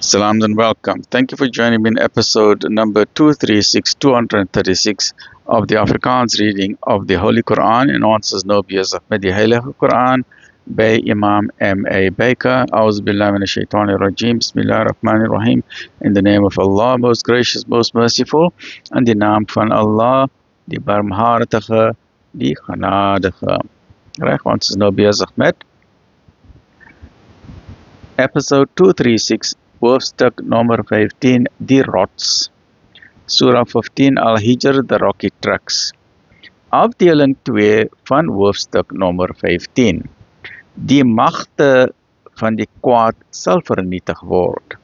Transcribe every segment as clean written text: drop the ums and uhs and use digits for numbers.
Salams and welcome. Thank you for joining me in episode number 236 of the Afrikaans reading of the Holy Quran in answers Nobias of the Heilige Quran by Imam M.A. Baker. A'udhu billahi minash shaitanir rajim. Bismillahir rahmanir rahim. In the name of Allah, most gracious, most merciful. In the naam van Allah, die barmhartige, die genadige. Reg, answers Nobias Ahmed. Episode 236. Hoofstuk nummer 15, Die Rots. Surah 15, Al-Hijr, The Rocky Tracks. Afdeling 2 van hoofstuk nummer 15. Die magte van die kwaad sal vernietig word.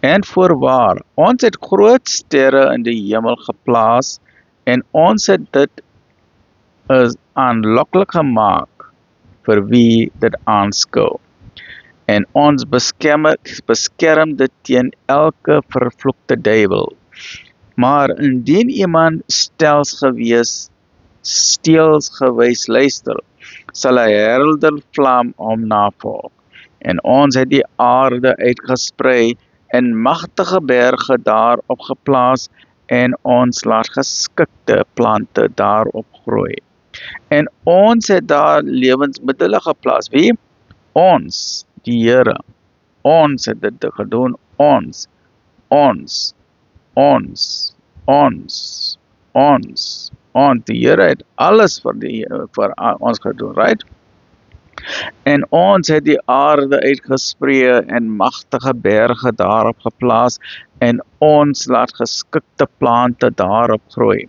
En voorwaar, ons het groot sterre in die hemel geplaas en ons het dit is aanloklik gemaak vir wie dit aanskou. En ons beskerm dit teen elke vervloekte duiwel. Maar indien iemand steels gewys luister, sal 'n helder vlam hom navolg. En ons het die aarde uitgesprei en magtige berge daarop geplaas en ons laat geskikte plante daarop groei. En ons het daar lewensmiddels geplaas. Wie? Ons. Die Here, ons het dit gedoen, ons, die Here het alles vir ons gedoen, right? En ons het die aarde uitgesprei en magtige berge daarop geplaas en ons laat geskikte plante daarop groei.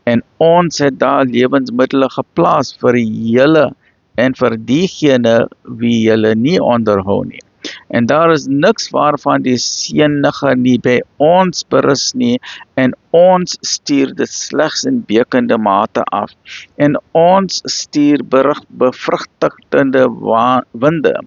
En ons het daar lewensmiddels geplaas vir julle en vir diegene wie julle nie onderhou nie. En daar is niks waarvan die seënige nie by ons berus nie, en ons stuur dit slegs in bekende mate af. En ons stuur bevrugtigende winde,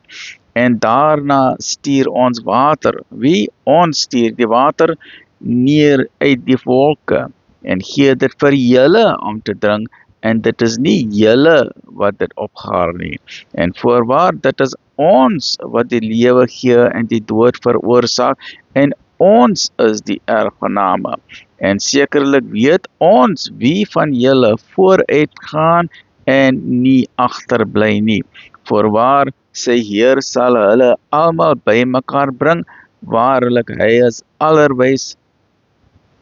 en daarna stuur ons water. Wie? Ons stuur die water neer uit die wolke, en gee dit vir julle om te drink, en dit is nie julle wat dit opgaar nie. En voorwaar, dit is ons wat die lewe gee en die dood veroorsaak, en ons is die erfgename. En sekerlik weet ons wie van julle vooruitgaan en nie agterbly nie. Voorwaar, sy Heer sal hulle almal bymekaar bring, waarlik hy is allerwys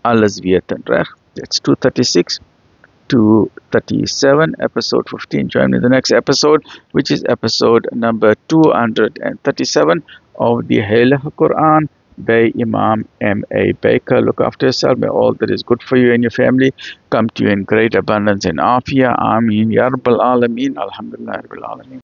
alleswetend, reg? That's 236. 237, episode 15. Join me in the next episode, which is episode number 237 of the Heilige Quran by Imam M.A. Baker. Look after yourself. May all that is good for you and your family come to you in great abundance and afia. Ameen. Ya Rabbal Alameen. Alhamdulillah Rabbil Alameen.